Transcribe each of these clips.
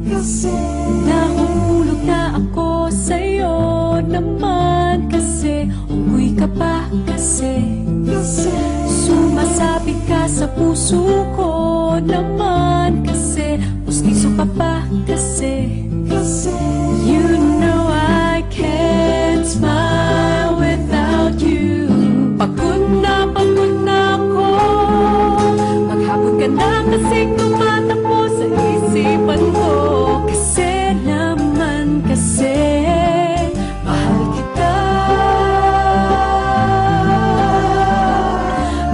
kasi nahuhulog na ako sa'yo naman kasi umuwi ka pa kasi sumasabit ka sa puso ko naman kasi pustiso ka pa kasi you know I can't smile without you. Pagod na ako, maghapon ka na kasing tumatakbo sa isipan ko. Kasi naman kasi mahal kita.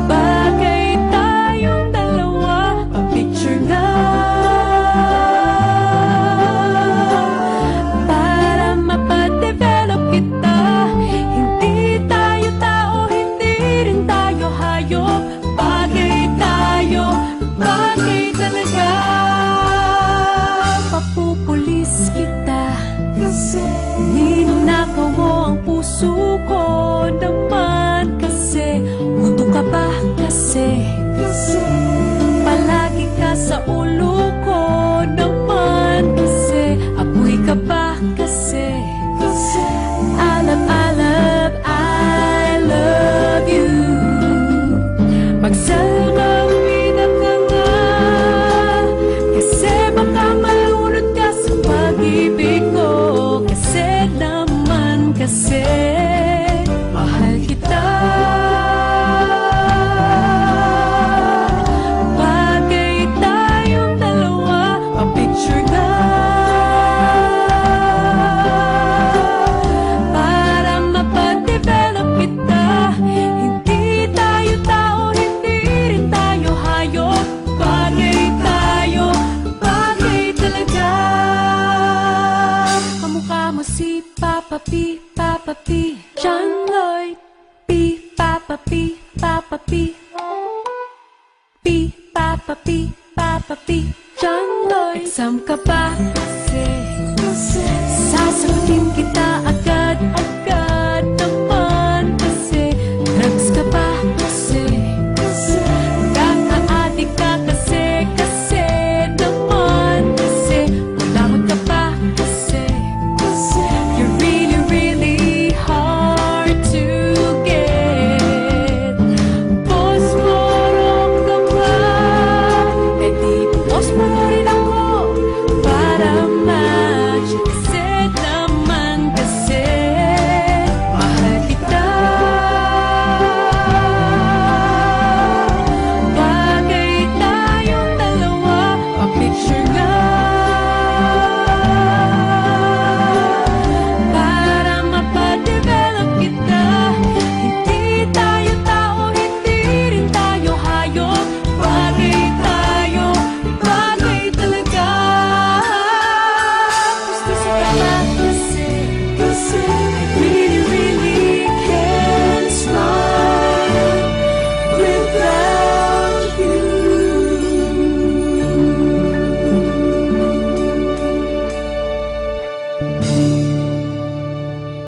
Bagay tayong dalawa, pa-picture na para mapadevelop kita. Hindi tayo tao, hindi rin tayo hayop. Bagay tayo, bagay talaga. Papupulis kita ninakaw mo ang puso ko naman kasi mundo ka ba kasi palagi ka sa ulo ko naman kasi apoy ka ba kasi alab, I love you. Magsalawin ka nga kasi baka malunod ka sa pag-ibig ko. Kasi naman kasi mahal kita. Bagay tayong dalawa, pa-picture na para mapadevelop kita. Hindi tayo tao, hindi rin tayo hayop. Bagay tayo, bagay talaga. Kamukha mo si Papa P, Papa P, John Lloyd P, Papa P, Papa P, P, Papa P, Papa P, John Lloyd. Exam ka ba kasi sasagutin kita at